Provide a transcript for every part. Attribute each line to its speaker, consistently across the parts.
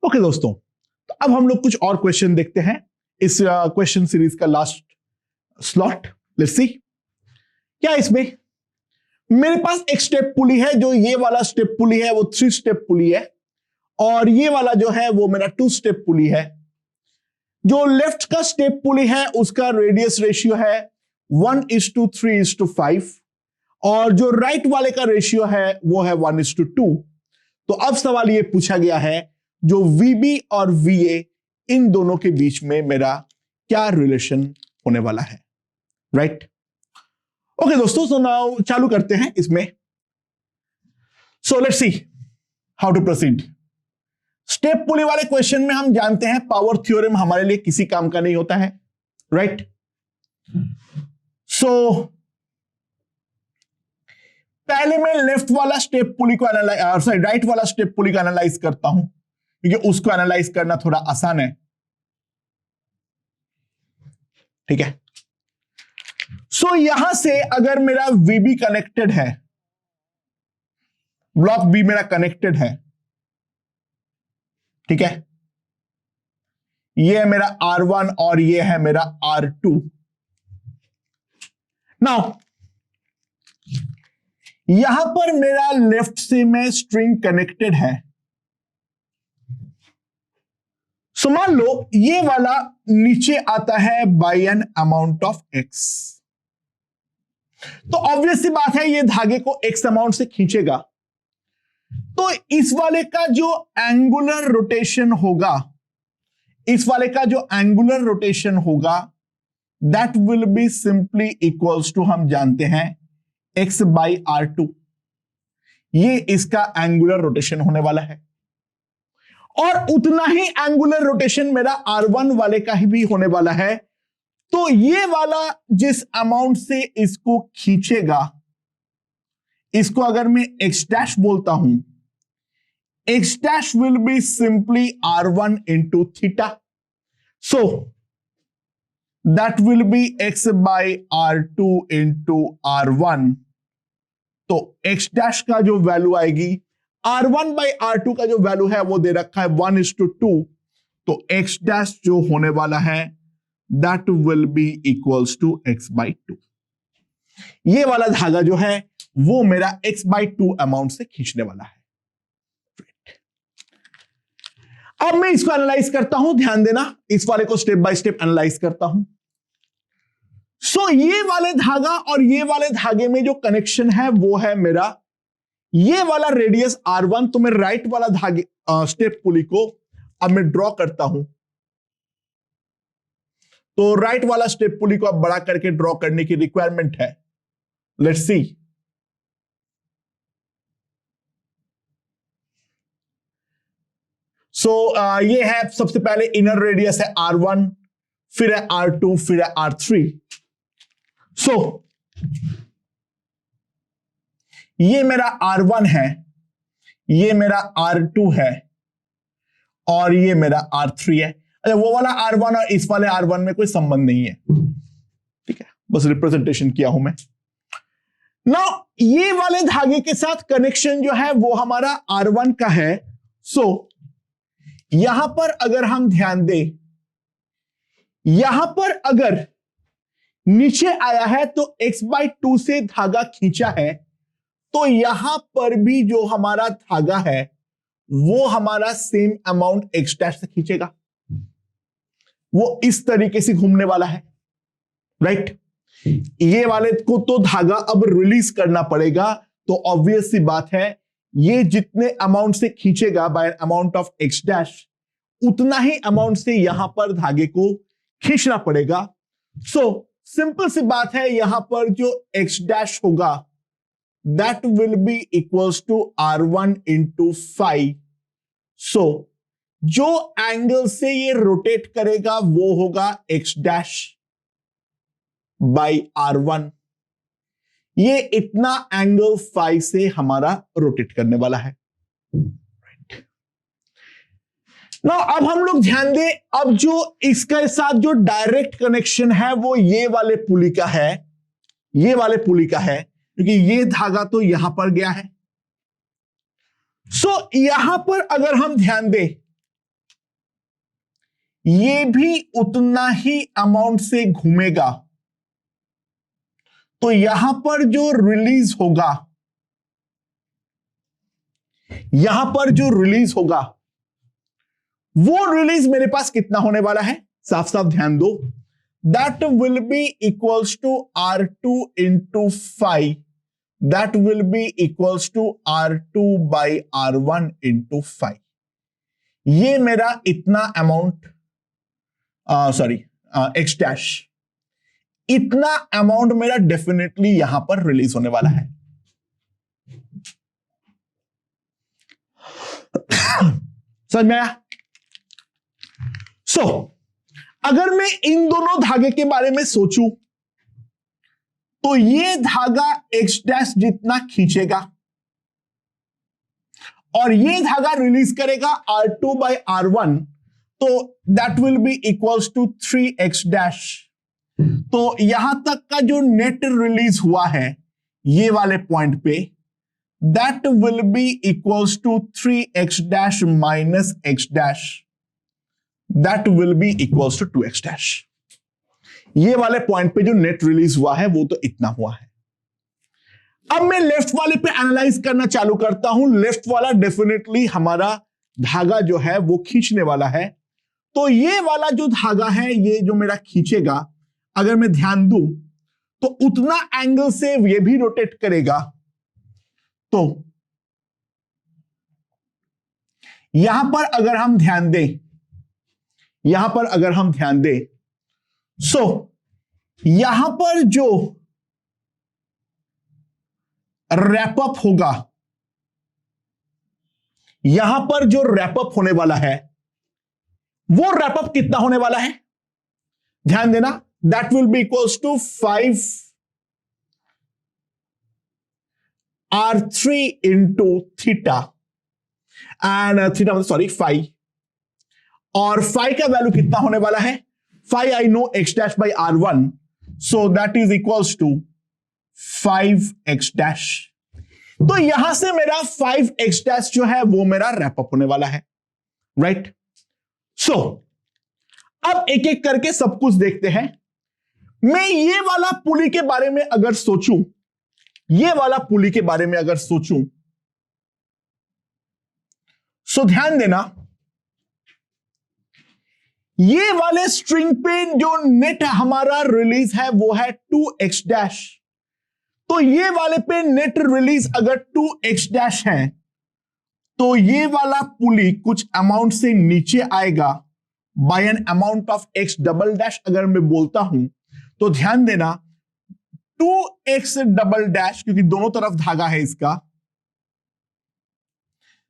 Speaker 1: Okay दोस्तों, तो अब हम लोग कुछ और क्वेश्चन देखते हैं इस क्वेश्चन सीरीज का लास्ट स्लॉट। लेट्स सी क्या इसमें मेरे पास एक स्टेप पुली है। जो ये वाला स्टेप पुली है वो 3 स्टेप पुली है और ये वाला जो है वो मेरा 2 स्टेप पुली है। जो लेफ्ट का स्टेप पुली है उसका रेडियस रेशियो है 1:3:5 और जो राइट वाले का रेशियो है वो है 1:2। तो अब सवाल ये पूछा गया है जो VB और VA इन दोनों के बीच में मेरा क्या रिलेशन होने वाला है, राइट? ओके दोस्तों, सो नाउ चालू करते हैं इसमें। So let's see how to proceed. Step pulley वाले क्वेश्चन में हम जानते हैं पावर थ्योरम हमारे लिए किसी काम का नहीं होता है, राइट? सो पहले मैं लेफ्ट वाला स्टेप पुली को राइट वाला स्टेप पुली को एनालाइज करता हूं क्योंकि उसको एनालाइज करना थोड़ा आसान है, ठीक है? सो यहां से अगर मेरा VB कनेक्टेड है, ब्लॉक B मेरा कनेक्टेड है, ठीक है? ये है मेरा R1 और ये है मेरा R2। नाउ यहां पर मेरा लेफ्ट से में स्ट्रिंग कनेक्टेड है। सो मान लो ये वाला नीचे आता है by an amount of x। तो ऑब्वियस सी बात है ये धागे को x अमाउंट से खींचेगा, तो इस वाले का जो एंगुलर रोटेशन होगा, इस वाले का जो एंगुलर रोटेशन होगा that will be simply equals to, हम जानते हैं x/r2। ये इसका एंगुलर रोटेशन होने वाला है और उतना ही एंगुलर रोटेशन मेरा R1 वाले का ही भी होने वाला है। तो ये वाला जिस अमाउंट से इसको खींचेगा, इसको अगर मैं x' बोलता हूं, x' will be simply R1 into theta. So that will B x/r2 into R1। तो x' का जो वैल्यू आएगी, R1/R2 का जो वैल्यू है वो दे रखा है 1:2। तो x' जो होने वाला है that will be equals to x/2। ये वाला धागा जो है वो मेरा x/2 अमाउंट से खींचने वाला है। अब मैं इसको एनालाइज करता हूं, ध्यान देना, इस वाले को स्टेप बाय स्टेप एनालाइज करता हूं। सो ये वाले धागा और ये वाले धागे में जो कनेक्शन है वो है मेरा ये वाला रेडियस R1। तो मैं राइट वाला धागे स्टेप पुली को अब मैं ड्रॉ करता हूं। तो राइट वाला स्टेप पुली को अब बड़ा करके ड्रॉ करने की रिक्वायरमेंट है। Let's see. सो ये है सबसे पहले इनर रेडियस है R1, फिर है R2, फिर है R3। सो ये मेरा R1 है, ये मेरा R2 है और ये मेरा R3 है। अच्छा, वो वाला R1 और इस वाले R1 में कोई संबंध नहीं है, ठीक है? बस रिप्रेजेंटेशन किया हूं मैं। नाउ ये वाले धागे के साथ कनेक्शन जो है वो हमारा R1 का है। सो यहां पर अगर हम ध्यान दें, यहां पर अगर नीचे आया है तो x/2 से धागा खींचा है, तो यहां पर भी जो हमारा धागा है वो हमारा सेम अमाउंट x' से खींचेगा। वो इस तरीके से घूमने वाला है, राइट? ये वाले को तो धागा अब रिलीज करना पड़ेगा। तो ऑब्वियस सी बात है ये जितने अमाउंट से खींचेगा बाय अमाउंट ऑफ x', उतना ही अमाउंट से यहां पर धागे को खींचना पड़ेगा। सो सिंपल सी बात है, यहां पर जो x' होगा that will be equals to R1 into phi। so जो एंगल से ये रोटेट करेगा वो होगा x' by R1। ये इतना एंगल phi से हमारा रोटेट करने वाला है। नाउ अब हम लोग ध्यान दें, अब जो इसके साथ जो डायरेक्ट कनेक्शन है वो ये वाले पुली का है, ये वाले पुली का है, क्योंकि ये धागा तो यहां पर गया है। सो यहां पर अगर हम ध्यान दें ये भी उतना ही अमाउंट से घूमेगा, तो यहां पर जो रिलीज होगा, यहां पर जो रिलीज होगा वो रिलीज मेरे पास कितना होने वाला है, साफ साफ ध्यान दो, that will be equals to R2 into 5, that will be equals to R2 by R1 into 5। ये मेरा इतना अमाउंट, सॉरी एक्स डैश, इतना अमाउंट मेरा डेफिनेटली यहां पर रिलीज होने वाला है। समझ में आया? अगर मैं इन दोनों धागे के बारे में सोचूं तो ये धागा एक्स डैश जितना खींचेगा और ये धागा रिलीज करेगा R2 बाई R1, तो that will be equals to 3x dash. तो यहां तक का जो नेट रिलीज हुआ है ये वाले पॉइंट पे, that will be equals to 3x dash minus x dash, that will be equals to 2x dash. ये वाले पॉइंट पे जो नेट रिलीज हुआ है वो तो इतना हुआ है। अब मैं लेफ्ट वाले पे एनालाइज करना चालू करता हूं। लेफ्ट वाला डेफिनेटली हमारा धागा जो है वो खींचने वाला है, तो ये वाला जो धागा है ये जो मेरा खींचेगा, अगर मैं ध्यान दूं तो उतना एंगल से ये भी रोटेट करेगा। तो यहां पर अगर हम ध्यान दें, यहां पर अगर हम ध्यान दें, सो यहां पर जो रैपअप होगा, यहां पर जो रैपअप होने वाला है वो रैपअप कितना होने वाला है, ध्यान देना, that will be equals to 5 R3 into theta, and theta sorry 5, और 5 का वैल्यू कितना होने वाला है, 5 I know x dash by R1, so that is equals to 5x dash. तो यहां से मेरा 5x डैश जो है वो मेरा रैपअप होने वाला है, राइट। सो अब एक एक करके सब कुछ देखते हैं। मैं ये वाला पुली के बारे में अगर सोचूं, ये वाला पुली के बारे में अगर सोचूं, सो ध्यान देना, ये वाले स्ट्रिंग पे जो नेट हमारा रिलीज है वो है 2x डैश। तो ये वाले पे नेट रिलीज अगर 2x डैश है तो ये वाला पुली कुछ अमाउंट से नीचे आएगा by an amount of x double dash. अगर मैं बोलता हूं तो ध्यान देना 2x डबल डैश, क्योंकि दोनों तरफ धागा है इसका,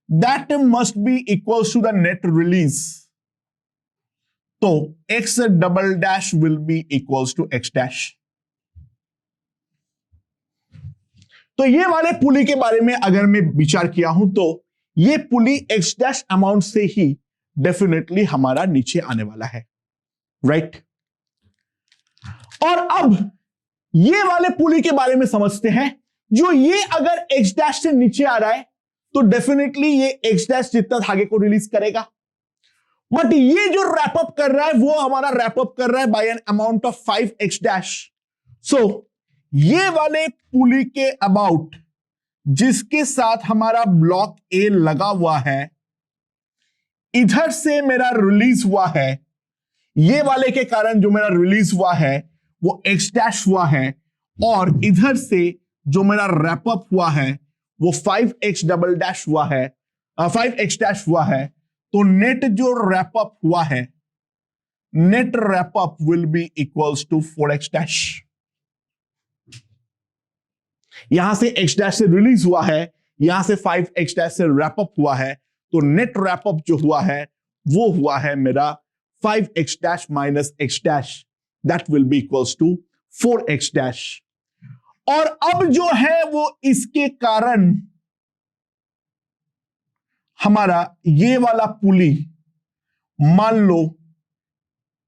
Speaker 1: that must be equals to the net release. तो x double dash will be equals to x dash. तो ये वाले पुली के बारे में अगर मैं विचार किया हूं तो ये पुली x डैश अमाउंट से ही डेफिनेटली हमारा नीचे आने वाला है, राइट। और अब ये वाले पुली के बारे में समझते हैं। जो ये अगर x डैश से नीचे आ रहा है तो डेफिनेटली ये x डैश जितना धागे को रिलीज करेगा, बट ये जो रैपअप कर रहा है वो हमारा रैपअप कर रहा है by an amount of 5x dash. So ये वाले पुली के अबाउट जिसके साथ हमारा ब्लॉक ए लगा हुआ है, इधर से मेरा रिलीज हुआ है, ये वाले के कारण जो मेरा रिलीज हुआ है वो x डैश हुआ है, और इधर से जो मेरा रैपअप हुआ है वो 5x डबल डैश हुआ है, 5x डैश हुआ है। तो नेट जो रैपअप हुआ है, net wrap up will be equals to 4x dash. यहां से x डैश से रिलीज हुआ है, यहां से 5x डैश से रैपअप हुआ है, तो नेट रैपअप जो हुआ है वो हुआ है मेरा 5x dash minus x dash, that will be equals to 4x dash. और अब जो है वो इसके कारण हमारा ये वाला पुली मान लो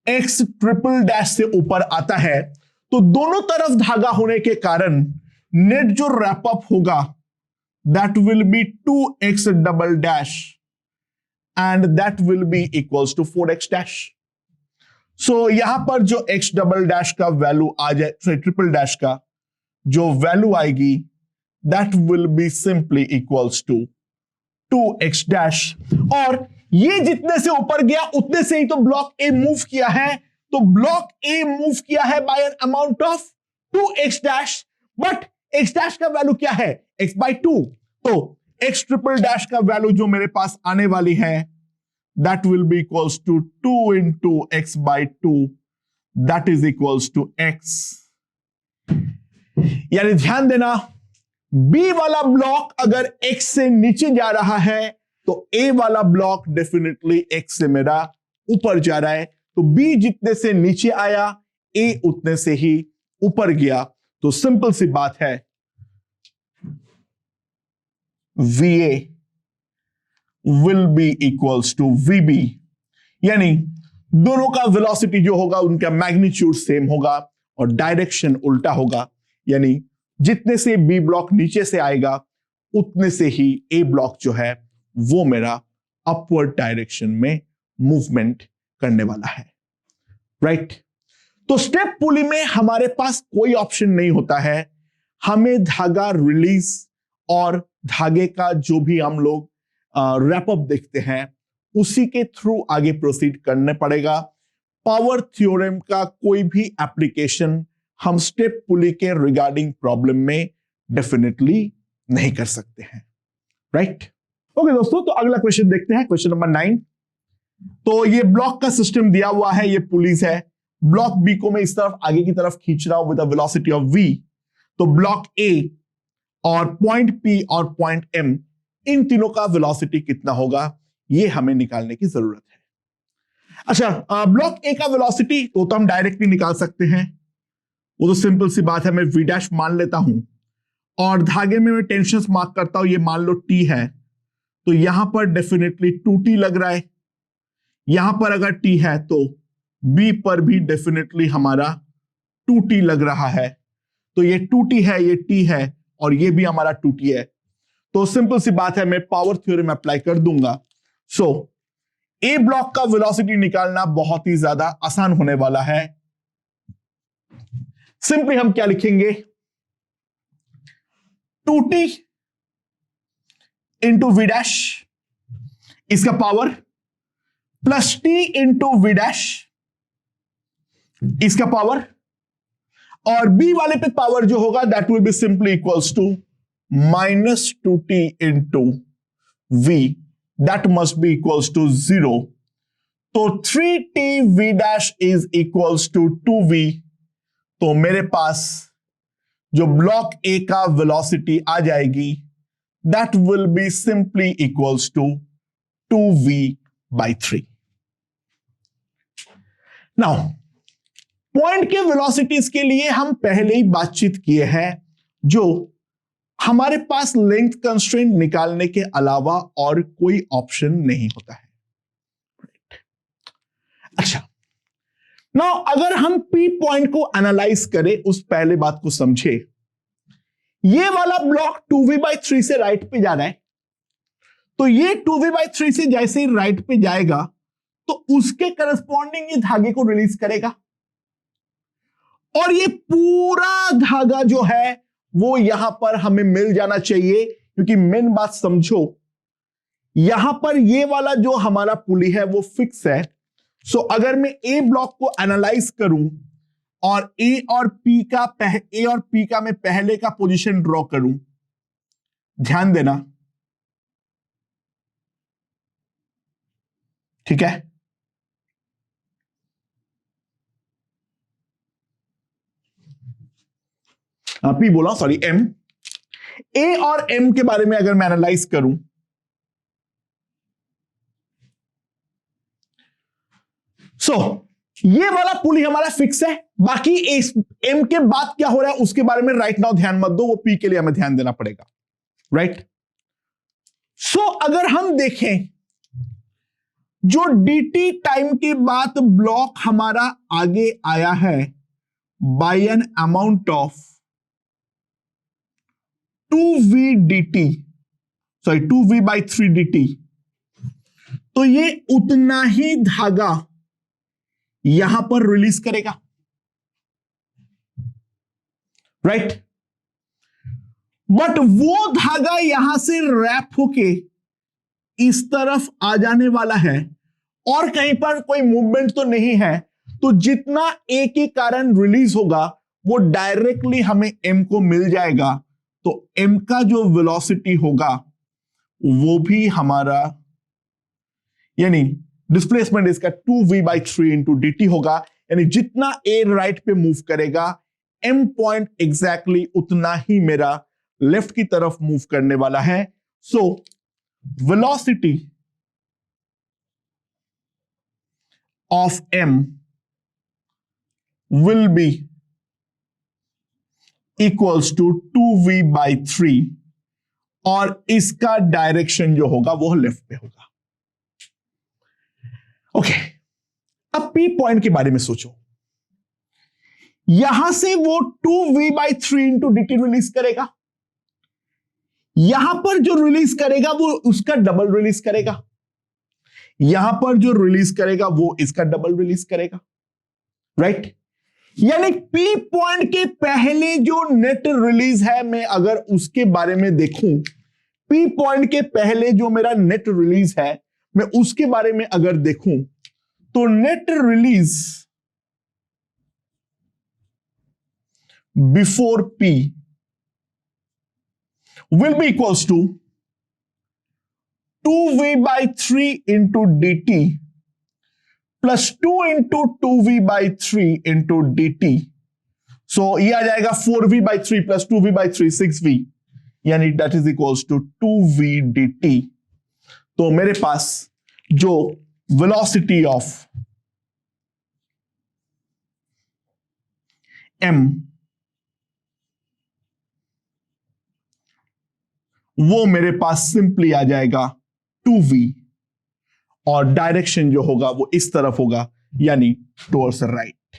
Speaker 1: x ट्रिपल डैश से ऊपर आता है, तो दोनों तरफ धागा होने के कारण नेट जो रैपअप होगा that will be 2x double dash, and that will be equals to 4x dash. So यहां पर जो x डबल डैश का वैल्यू आ जाए, ट्रिपल डैश का जो वैल्यू आएगी, that will be simply equals to 2x dash. और ये जितने से ऊपर गया उतने से ही तो ब्लॉक ए मूव किया है, तो ब्लॉक ए मूव किया है by an amount of 2x dash, but x dash का वैल्यू क्या है, x बाई 2। तो x ट्रिपल डैश का वैल्यू जो मेरे पास आने वाली है, that will be equals to 2 into x by 2, that is equals to x। यानी ध्यान देना, B वाला ब्लॉक अगर x से नीचे जा रहा है तो A वाला ब्लॉक डेफिनेटली x से मेरा ऊपर जा रहा है। तो B जितने से नीचे आया, A उतने से ही ऊपर गया। तो सिंपल सी बात है, VA will be equals to VB, यानी दोनों का वेलोसिटी जो होगा उनका मैग्नीट्यूड सेम होगा और डायरेक्शन उल्टा होगा। यानी जितने से बी ब्लॉक नीचे से आएगा उतने से ही ए ब्लॉक जो है वो मेरा अपवर्ड डायरेक्शन में मूवमेंट करने वाला है, राइट। तो स्टेप पुली में हमारे पास कोई ऑप्शन नहीं होता है, हमें धागा रिलीज और धागे का जो भी हम लोग रैप अप देखते हैं उसी के थ्रू आगे प्रोसीड करने पड़ेगा। पावर थ्योरम का कोई भी एप्लीकेशन हम स्टेप पुली के रिगार्डिंग प्रॉब्लम में डेफिनेटली नहीं कर सकते हैं, राइट। ओके दोस्तों, तो अगला क्वेश्चन देखते हैं, क्वेश्चन नंबर 9। तो ये ब्लॉक का सिस्टम दिया हुआ है, ये पुलिस है। ब्लॉक बी को मैं इस तरफ आगे की तरफ खींच रहा हूं with the velocity of v। तो ब्लॉक ए और पॉइंट पी और पॉइंट एम, इन तीनों का वेलोसिटी कितना होगा ये हमें निकालने की जरूरत है। अच्छा, ब्लॉक ए का वेलोसिटी तो हम डायरेक्टली निकाल सकते हैं, वो तो सिंपल सी बात है। मैं v डैश मान लेता हूं और धागे में मैं टेंशन मार्क करता हूं, ये मान लो t है, तो यहां पर डेफिनेटली 2t लग रहा है। यहां पर अगर t है तो b पर भी डेफिनेटली हमारा 2t लग रहा है। तो ये 2t है, ये t है और ये भी हमारा 2t है। तो सिंपल सी बात है, मैं पावर थ्योरम अप्लाई कर दूंगा। सो ए ब्लॉक का वेलोसिटी निकालना बहुत ही ज्यादा आसान होने वाला है। सिंपली हम क्या लिखेंगे, 2t इंटू वी डैश, इसका power plus t into v dash, इसका पावर, और b वाले पे पावर जो होगा that will be simply equals to minus 2t into v, that must be equals to 0। तो 3t v dash is equals to 2v। तो मेरे पास जो ब्लॉक ए का वेलोसिटी आ जाएगी that will be simply equals to 2v by 3। Now point के velocities के लिए हम पहले ही बातचीत किए हैं, जो हमारे पास लेंथ कंस्ट्रेंट निकालने के अलावा और कोई ऑप्शन नहीं होता है। अच्छा, नाउ अगर हम पी पॉइंट को एनालाइज करें, उस पहले बात को समझे। ये वाला ब्लॉक 2v/3 से राइट पे जा रहा है, तो ये 2v/3 से जैसे ही राइट पे जाएगा तो उसके करस्पॉन्डिंग ये धागे को रिलीज करेगा और ये पूरा धागा जो है वो यहां पर हमें मिल जाना चाहिए। क्योंकि मेन बात समझो, यहां पर ये वाला जो हमारा पुली है वो फिक्स है। सो अगर मैं ए ब्लॉक को एनालाइज करूं और ए और पी का मैं पहले का पोजीशन ड्रॉ करूं, ध्यान देना, ठीक है। पी बोला, सॉरी, एम। ए और एम के बारे में अगर मैं एनालाइज करूं, ये वाला पुली हमारा फिक्स है। बाकी एम के बाद क्या हो रहा है उसके बारे में राइट नाउ ध्यान मत दो, वो पी के लिए हमें ध्यान देना पड़ेगा, राइट। अगर हम देखें, जो dt टाइम के बाद ब्लॉक हमारा आगे आया है by an amount of 2v dt, sorry 2v/3 dt, तो ये उतना ही धागा यहां पर रिलीज करेगा, राइट। बट वो धागा यहां से रैप होके इस तरफ आ जाने वाला है और कहीं पर कोई मूवमेंट तो नहीं है, तो जितना ए के कारण रिलीज होगा वो डायरेक्टली हमें एम को मिल जाएगा। तो एम का जो वेलोसिटी होगा वो भी हमारा, यानी डिस्प्लेसमेंट इसका 2v/3 इंटू dt होगा, यानी जितना ए राइट पे मूव करेगा एम पॉइंट एग्जैक्टली उतना ही मेरा लेफ्ट की तरफ मूव करने वाला है। So velocity of m will be equals to 2v/3 और इसका डायरेक्शन जो होगा वो लेफ्ट पे होगा। ओके, अब पी पॉइंट के बारे में सोचो। यहां से वो 2v/3 इंटू dt रिलीज करेगा, यहां पर जो रिलीज करेगा वो उसका डबल रिलीज करेगा, यहां पर जो रिलीज करेगा वो इसका डबल रिलीज करेगा, राइट। यानी पी पॉइंट के पहले जो नेट रिलीज है, मैं अगर उसके बारे में देखूं, पी पॉइंट के पहले जो मेरा नेट रिलीज है मैं उसके बारे में अगर देखूं, तो net release before P will be equals to 2v/3 into dt plus 2 into 2v/3 into dt. So ये आ जाएगा 4v/3 plus 2v/3 6v, यानी that is equals to 2v dt. तो मेरे पास जो velocity of m वो मेरे पास सिंपली आ जाएगा 2v और डायरेक्शन जो होगा वो इस तरफ होगा, यानी टुवर्ड्स राइट।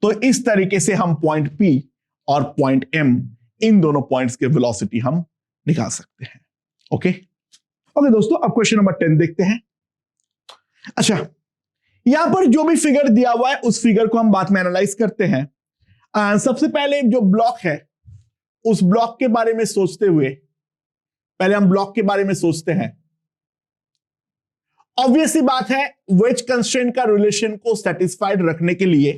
Speaker 1: तो इस तरीके से हम पॉइंट P और पॉइंट M, इन दोनों पॉइंट्स के वेलोसिटी हम निकाल सकते हैं। ओके ओके दोस्तों, अब क्वेश्चन नंबर 10 देखते हैं। अच्छा, यहां पर जो भी फिगर दिया हुआ है उस फिगर को हम बाद में एनालाइज करते हैं। सबसे पहले जो ब्लॉक है उस ब्लॉक के बारे में सोचते हुए पहले हम ब्लॉक के बारे में सोचते हैं। ऑब्वियस सी बात है, वेज कंस्ट्रेंट का रिलेशन को सेटिस्फाइड रखने के लिए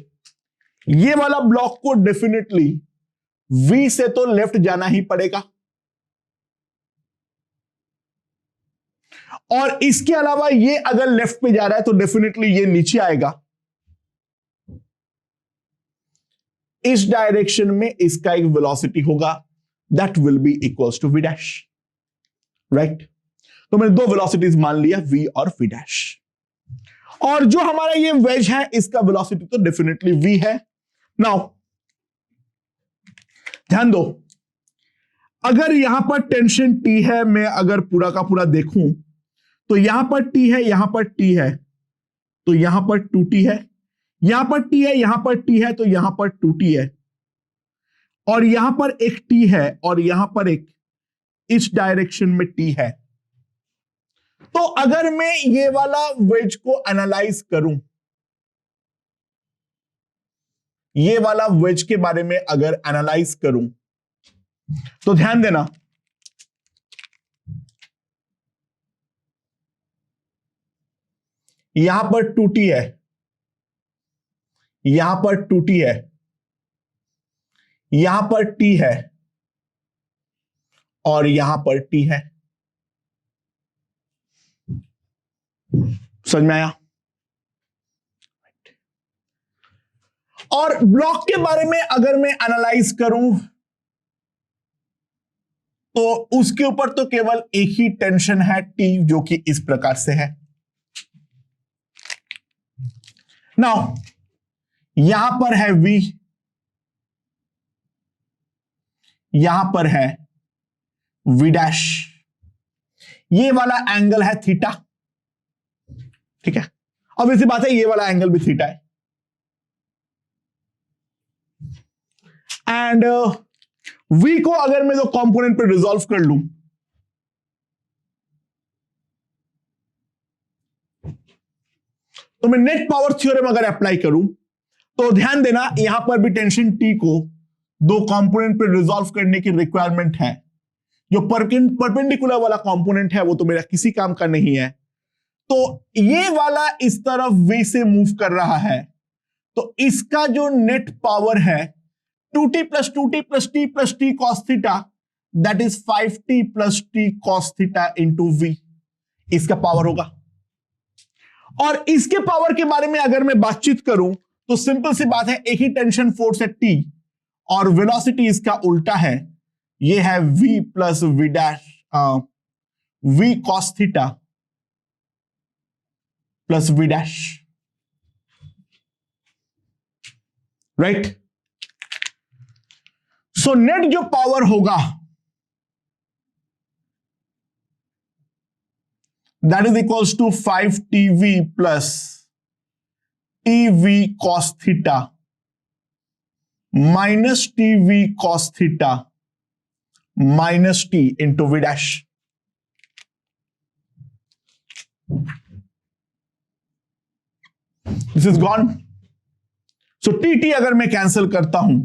Speaker 1: ये वाला ब्लॉक को डेफिनेटली V से तो लेफ्ट जाना ही पड़ेगा, और इसके अलावा ये अगर लेफ्ट पे जा रहा है तो डेफिनेटली ये नीचे आएगा। इस डायरेक्शन में इसका एक वेलोसिटी होगा, that will be equals to v dash, right. तो मैंने दो वेलोसिटीज मान लिया, v और v डैश, और जो हमारा ये वेज है इसका वेलोसिटी तो डेफिनेटली v है। नाउ ध्यान दो, अगर यहां पर टेंशन T है, मैं अगर पूरा का पूरा देखूं तो यहां पर T है, यहां पर T है, तो यहां पर 2T है, यहां पर T है, यहां पर T है, तो यहां पर 2T है, और यहां पर एक T है, और यहां पर एक इस डायरेक्शन में T है। तो अगर मैं ये वाला वेज को एनालाइज करूं, ये वाला वेज के बारे में अगर एनालाइज करूं, तो ध्यान देना, यहां पर 2T है, यहां पर 2T है, यहां पर T है, और यहां पर T है। समझ में आया? और ब्लॉक के बारे में अगर मैं एनालाइज करूं तो उसके ऊपर तो केवल एक ही टेंशन है T, जो कि इस प्रकार से है। नाउ यहां पर है V, यहां पर है V डैश, ये वाला एंगल है थीटा, ठीक है। अब इसी बात है, ये वाला एंगल भी थीटा है, एंड V को अगर मैं दो कंपोनेंट पे रिजॉल्व कर लूं, तो मैं नेट पावर थ्योरम अगर अप्लाई करूं तो ध्यान देना यहां पर भी टेंशन टी को दो कंपोनेंट पे रिजॉल्व करने की रिक्वायरमेंट है। जो परपेंडिकुलर वाला कंपोनेंट है वो तो मेरा किसी काम का नहीं है, तो ये वाला इस तरफ v से मूव कर रहा है, तो इसका जो नेट पावर है 2t plus 2t plus t plus t cos theta, that is 5t plus t cos theta into v, इसका पावर होगा। और इसके पावर के बारे में अगर मैं बातचीत करूं तो सिंपल सी बात है, एक ही टेंशन फोर्स है T और वेलोसिटी इसका उल्टा है, ये है v plus v dash v cos theta plus v dash, right. So net जो पावर होगा that is equals to 5tv plus tv cos theta minus tv cos theta minus t into v dash. This is gone. So T अगर मैं cancel करता हूं,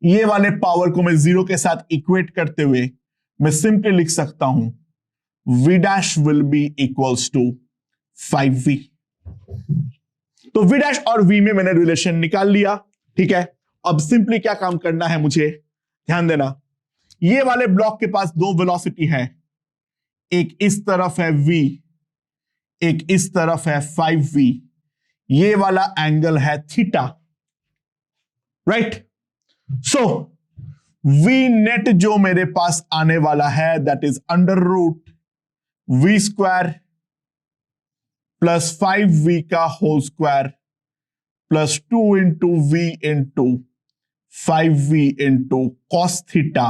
Speaker 1: ये वाले power को मैं जीरो के साथ इक्वेट करते हुए मैं सिंपली लिख सकता हूं v dash will be equals to 5v। तो v डैश और v में मैंने रिलेशन निकाल लिया, ठीक है। अब सिंपली क्या काम करना है मुझे, ध्यान देना, ये वाले ब्लॉक के पास दो वेलोसिटी है, एक इस तरफ है v, एक इस तरफ है 5v, ये वाला एंगल है theta, right. So v net जो मेरे पास आने वाला है that is under root v square plus 5v का whole square plus 2 into v into 5v into cos theta,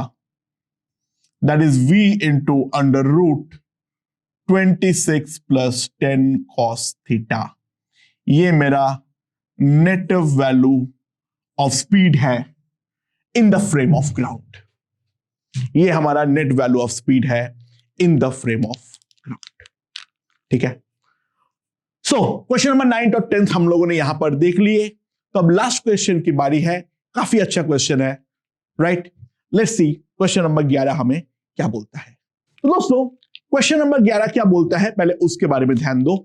Speaker 1: that is v into under root 26 plus 10 cos theta. ये मेरा net value of speed है in the frame of ground. ये हमारा net value of speed है in the frame of ground, ठीक है। So question number 9 और 10 हम लोगों ने यहां पर देख लिए। तो अब लास्ट क्वेश्चन की बारी है, काफी अच्छा क्वेश्चन है, right. Let's see question number 11 हमें क्या बोलता है। तो दोस्तों क्वेश्चन नंबर 11 क्या बोलता है, पहले उसके बारे में ध्यान दो।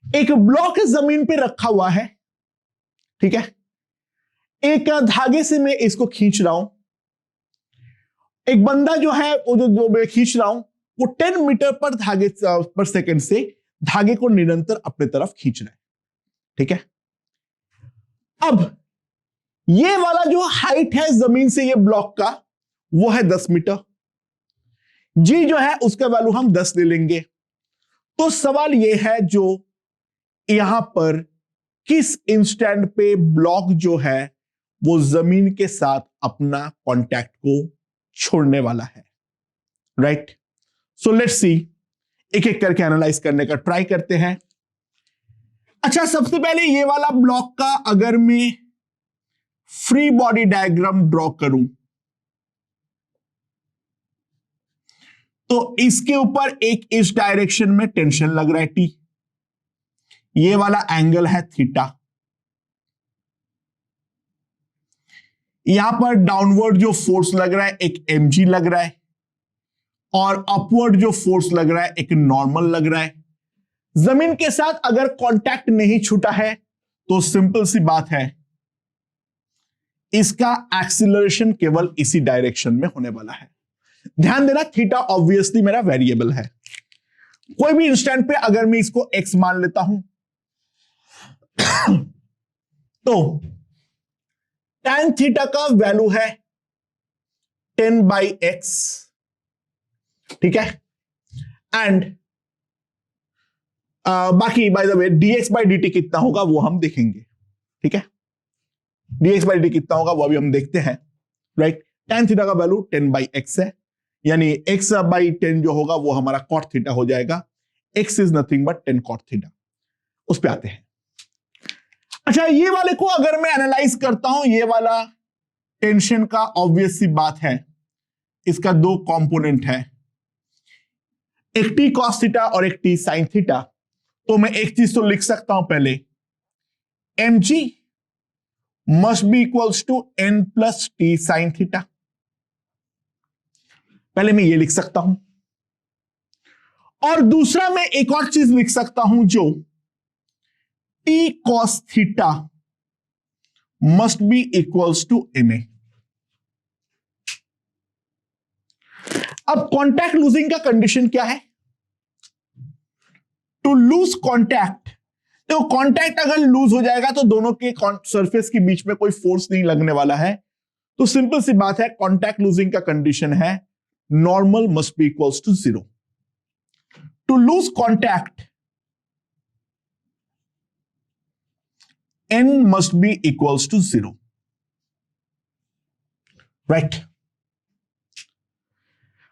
Speaker 1: एक ब्लॉक जमीन पे रखा हुआ है, ठीक है। एक धागे से मैं इसको खींच रहा हूं, एक बंदा जो है वो जो मैं खींच रहा हूं वो 10 मीटर पर धागे पर सेकंड से धागे को निरंतर अपने तरफ खींच रहा है, ठीक है। अब ये वाला जो हाइट है जमीन से ये ब्लॉक का वो है 10 मीटर, जी जो है उसका वैल्यू हम 10 ले लेंगे। तो सवाल ये है जो यहां पर किस इंस्टेंट पे ब्लॉक जो है वो जमीन के साथ अपना कांटेक्ट को छोड़ने वाला है, राइट। सो लेट्स सी, एक एक करके एनालाइज करने का ट्राई करते हैं। अच्छा, सबसे पहले ये वाला ब्लॉक का अगर मैं फ्री बॉडी डायग्राम ड्रॉ करूं तो इसके ऊपर एक इस डायरेक्शन में टेंशन लग रहा है टी, ये वाला एंगल है थीटा, यहां पर डाउनवर्ड जो फोर्स लग रहा है एक mg लग रहा है और अपवर्ड जो फोर्स लग रहा है एक नॉर्मल लग रहा है। जमीन के साथ अगर कांटेक्ट नहीं छूटा है तो सिंपल सी बात है इसका एक्सीलरेशन केवल इसी डायरेक्शन में होने वाला है। ध्यान देना, थीटा ऑब्वियसली मेरा वेरिएबल है। कोई भी इंस्टेंट पे अगर मैं इसको x मान लेता हूं तो tan थीटा का वैल्यू है 10/x, ठीक है। एंड बाकी बाय द वे dx/dt कितना होगा वो हम देखेंगे, ठीक है। dx/dt कितना होगा वो अभी हम देखते हैं, राइट। tan थीटा का वैल्यू 10/x है, यानी x/10 जो होगा वो हमारा cot थीटा हो जाएगा। x is nothing but 10 cot theta. उस पे आते हैं। अच्छा, ये वाले को अगर मैं एनालाइज करता हूं, ये वाला टेंशन का ऑब्वियस सी बात है इसका दो कंपोनेंट है, एक t cos थीटा और एक t sin थीटा। तो मैं एक चीज तो लिख सकता हूं पहले, mg must be equals to n plus T sine theta. पहले मैं ये लिख सकता हूं, और दूसरा मैं एक और चीज लिख सकता हूं जो t cos theta must be equals to ma। अब कॉन्टैक्ट लूजिंग का कंडीशन क्या है? टू लूज कॉन्टैक्ट, तो कॉन्टैक्ट अगर लूज हो जाएगा तो दोनों के सरफेस के बीच में कोई फोर्स नहीं लगने वाला है, तो सिंपल सी बात है, कॉन्टैक्ट लूजिंग का कंडीशन है normal must be equals to 0। To lose contact n must be equals to 0, right?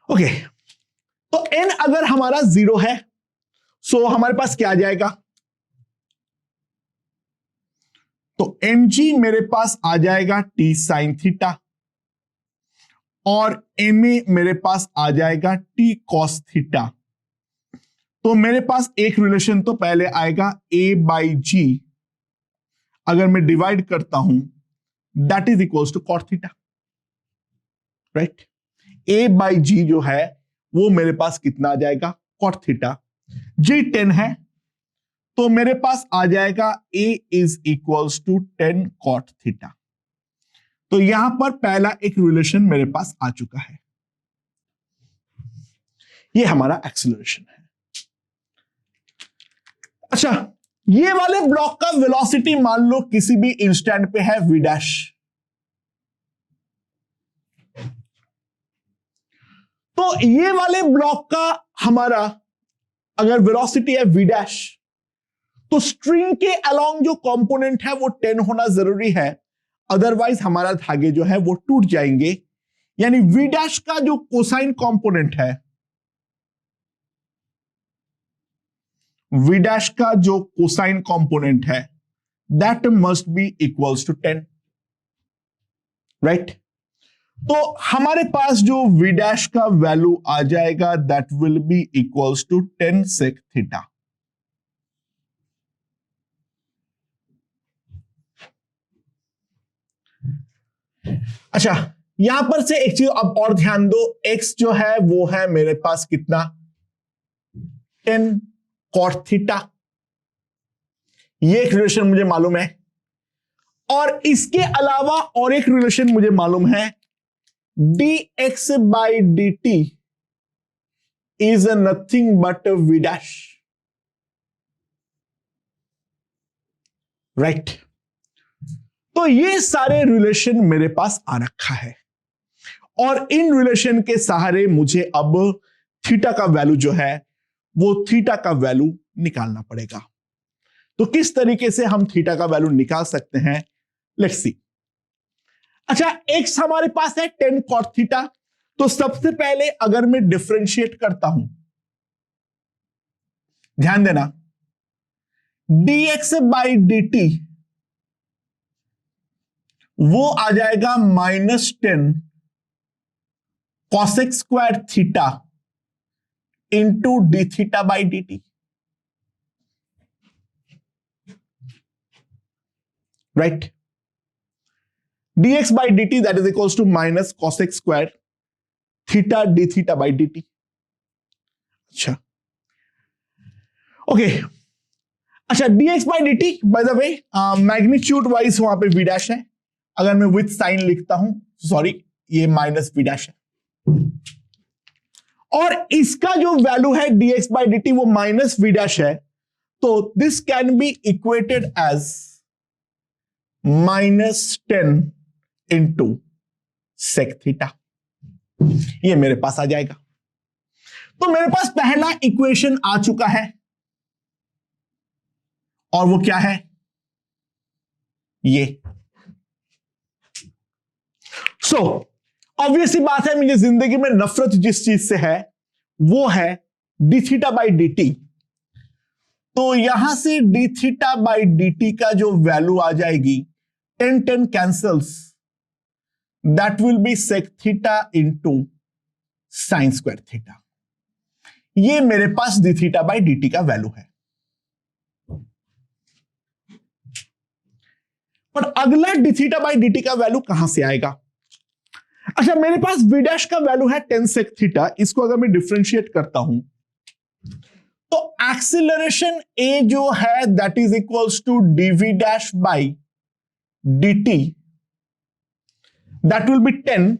Speaker 1: Okay, तो n अगर हमारा 0 है, सो हमारे पास क्या आ जाएगा? तो mg मेरे पास आ जाएगा t साइन थीटा, और ma मेरे पास आ जाएगा t cos थीटा। तो मेरे पास एक रिलेशन तो पहले आएगा a बाई g, अगर मैं डिवाइड करता हूं that is equals to cot theta, right? a by g जो है वो मेरे पास कितना आ जाएगा? Cot theta. g 10 है, तो मेरे पास आ जाएगा a is equals to 10 cot theta. तो यहां पर पहला एक रिलेशन मेरे पास आ चुका है, ये हमारा एक्सीलरेशन है। अच्छा, ये वाले ब्लॉक का वेलोसिटी मान लो किसी भी इंस्टेंट पे है v डैश, तो ये वाले ब्लॉक का हमारा अगर वेलोसिटी है v डैश, तो स्ट्रिंग के अलोंग जो कंपोनेंट है वो 10 होना जरूरी है, अदरवाइज हमारा धागे जो है वो टूट जाएंगे। यानी v डैश का जो कोसाइन कंपोनेंट है, v डैश का जो कोसाइन कंपोनेंट है that must be equals to 10, right? तो हमारे पास जो v डैश का वैल्यू आ जाएगा that will be equals to 10 sec theta. अच्छा, यहां पर से एक चीज अब और ध्यान दो, x जो है वो है मेरे पास कितना? 10 कॉट थीटा। ये एक रिलेशन मुझे मालूम है, और इसके अलावा और एक रिलेशन मुझे मालूम है, dx by dt is nothing but v dash, right? तो ये सारे रिलेशन मेरे पास आ रखा है, और इन रिलेशन के सहारे मुझे अब थीटा का वैल्यू जो है वो थीटा का वैल्यू निकालना पड़ेगा। तो किस तरीके से हम थीटा का वैल्यू निकाल सकते हैं, लेट्स सी। अच्छा, एक्स हमारे पास है 10 कॉट थीटा, तो सबसे पहले अगर मैं डिफरेंशिएट करता हूं, ध्यान देना, dx बाई dt वो आ जाएगा -10 cosec square theta into D theta by D t, right? dx by D t that is equals to minus cosec square theta d theta by D t. अच्छा, okay. अच्छा, dx by D t by the way magnitude wise वहां पे v dash है, अगर मैं with sign लिखता हूं, sorry, ये माइनस v डैश है, और इसका जो वैल्यू है dx बाई डी टी वो माइनस v डैश है, तो this can be equated as -10 into sec theta. ये मेरे पास आ जाएगा। तो मेरे पास पहला इक्वेशन आ चुका है, और वो क्या है? ये। सो ऑब्वियसली बात है, मुझे जिंदगी में नफरत जिस चीज से है वो है D theta by D T. तो यहां से D theta by D T का जो वैल्यू आ जाएगी 10 cancels, that will be sec theta into sine square theta. ये मेरे पास D theta by D T का वैल्यू है। पर अगला D theta by D T का वैल्यू कहां से आएगा? अच्छा, मेरे पास v डैश का वैल्यू है 10 sec थीटा, इसको अगर मैं डिफरेंशिएट करता हूं तो एक्सीलरेशन a जो है that is equals to dv dash by dt, that will be 10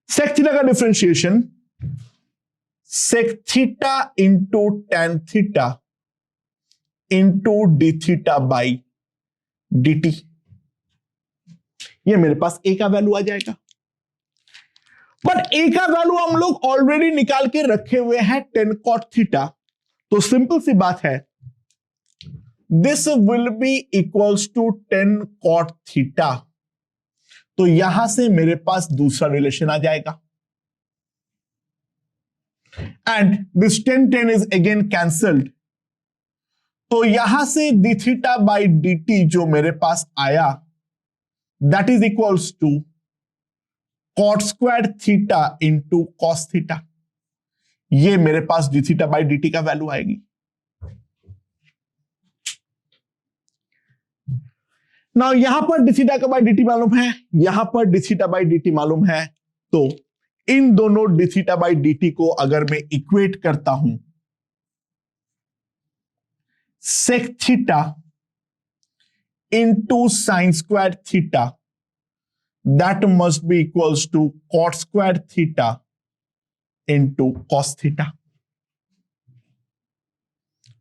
Speaker 1: sec theta का differentiation sec theta into tan theta into D theta by dt। ये मेरे पास a का वैल्यू आ जाएगा, बट a का वैल्यू हम लोग ऑलरेडी निकाल के रखे हुए हैं 10 cot थीटा, तो सिंपल सी बात है this will be equals to 10 cot theta, तो यहां से मेरे पास दूसरा रिलेशन आ जाएगा and this 10 is again cancelled, तो यहां से D theta by D T जो मेरे पास आया that is equals to cot square theta into cos theta. ये मेरे पास D theta by D T का वैल्यू आएगी। नाउ यहां पर डी थीटा का बाई डी टी मालूम है, यहां पर d theta by D t मालूम है, तो इन दोनों d theta by D t को अगर मैं इक्वेट करता हूं sec theta into sine square theta, that must be equals to cot square theta into cos theta,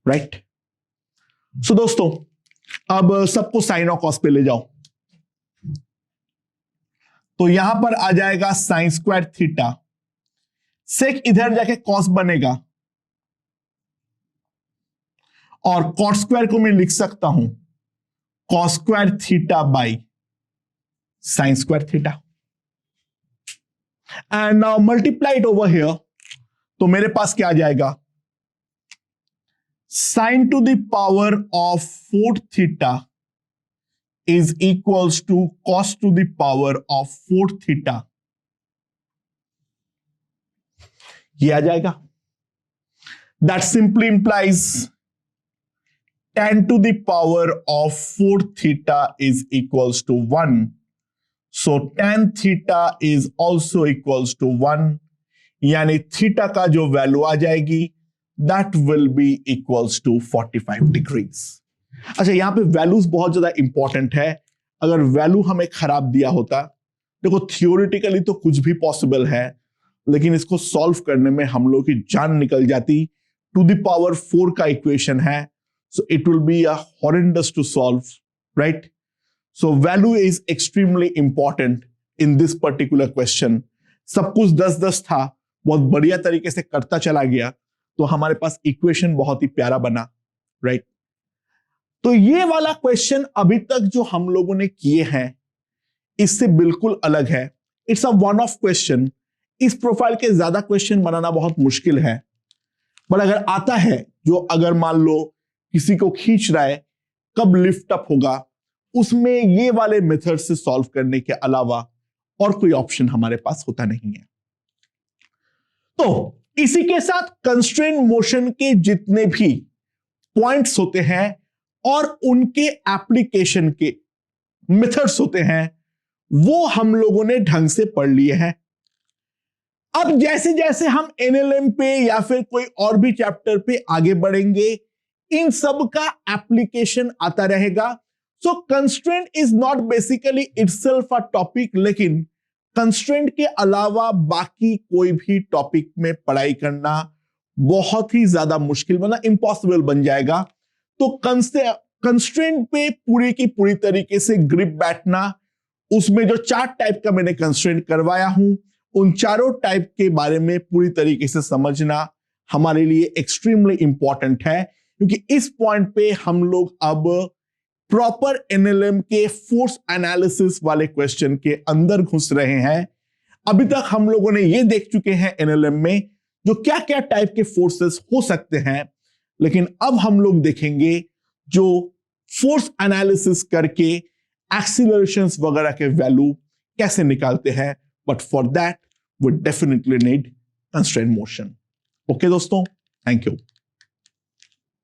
Speaker 1: right? So दोस्तों अब सबको साइन और कॉस पे ले जाओ, तो यहां पर आ जाएगा साइन स्क्वायर थीटा, सेक इधर जाके कॉस बनेगा और कॉट स्क्वायर को मैं लिख सकता हूं cos square theta by sine square theta and now multiply it over here, तो मेरे पास क्या आ जाएगा sine to the power of 4 theta is equals to cos to the power of 4 theta, ये आ जाएगा। That simply implies tan to the power of 4 theta is equals to 1. So tan theta is also equals to 1, यानी theta का जो value आ जाएगी that will be equals to 45 degrees। अच्छा, यहां पे वैल्यूज बहुत ज्यादा इंपॉर्टेंट है, अगर वैल्यू हमें खराब दिया होता, देखो थियोरिटिकली तो कुछ भी पॉसिबल है, लेकिन इसको सॉल्व करने में हम लोग की जान निकल जाती। टू द पावर 4 का इक्वेशन है, so it will be a horrendous to solve, right? So value is extremely important in this particular question। सब कुछ 10-10 था, बहुत बढ़िया तरीके से करता चला गया, तो हमारे पास इक्वेशन बहुत ही प्यारा बना, राइट? तो ये वाला क्वेश्चन अभी तक जो हम लोगों ने किए हैं इससे बिल्कुल अलग है। It's a one of question, इस प्रोफाइल के ज्यादा क्वेश्चन बनाना बहुत मुश्किल है, पर अगर आता है, जो अगर मान लो किसी को खींच रहा है कब लिफ्ट अप होगा, उसमें ये वाले मेथड से सॉल्व करने के अलावा और कोई ऑप्शन हमारे पास होता नहीं है। तो इसी के साथ कंस्ट्रेंट मोशन के जितने भी पॉइंट्स होते हैं और उनके एप्लीकेशन के मेथड्स होते हैं वो हम लोगों ने ढंग से पढ़ लिए हैं। अब जैसे जैसे हम एनएलएम पे या फिर कोई और भी चैप्टर पे आगे बढ़ेंगे, इन सब का एप्लीकेशन आता रहेगा। So constraint is not basically itself a topic, लेकिन कंस्ट्रेंट के अलावा बाकी कोई भी टॉपिक में पढ़ाई करना बहुत ही ज्यादा मुश्किल, मतलब इम्पॉसिबल बन जाएगा। तो कंस्ट्रेंट पे पूरी की पूरी तरीके से ग्रिप बैठना, उसमें जो 4 टाइप का मैंने कंस्ट्रेंट करवाया हूं, उन चारों टाइप के बारे में पूरी तरीके से समझना हमारे लिए एक्सट्रीमली इंपॉर्टेंट है, क्योंकि इस पॉइंट पे हम लोग अब प्रॉपर एनएलएम के फोर्स एनालिसिस वाले क्वेश्चन के अंदर घुस रहे हैं। अभी तक हम लोगों ने ये देख चुके हैं एनएलएम में जो क्या क्या टाइप के फोर्सेस हो सकते हैं, लेकिन अब हम लोग देखेंगे जो फोर्स एनालिसिस करके एक्सीलरेशंस वगैरह के वैल्यू कैसे निकालते हैं। But for that we definitely need constraint motion. Okay दोस्तों, थैंक यू।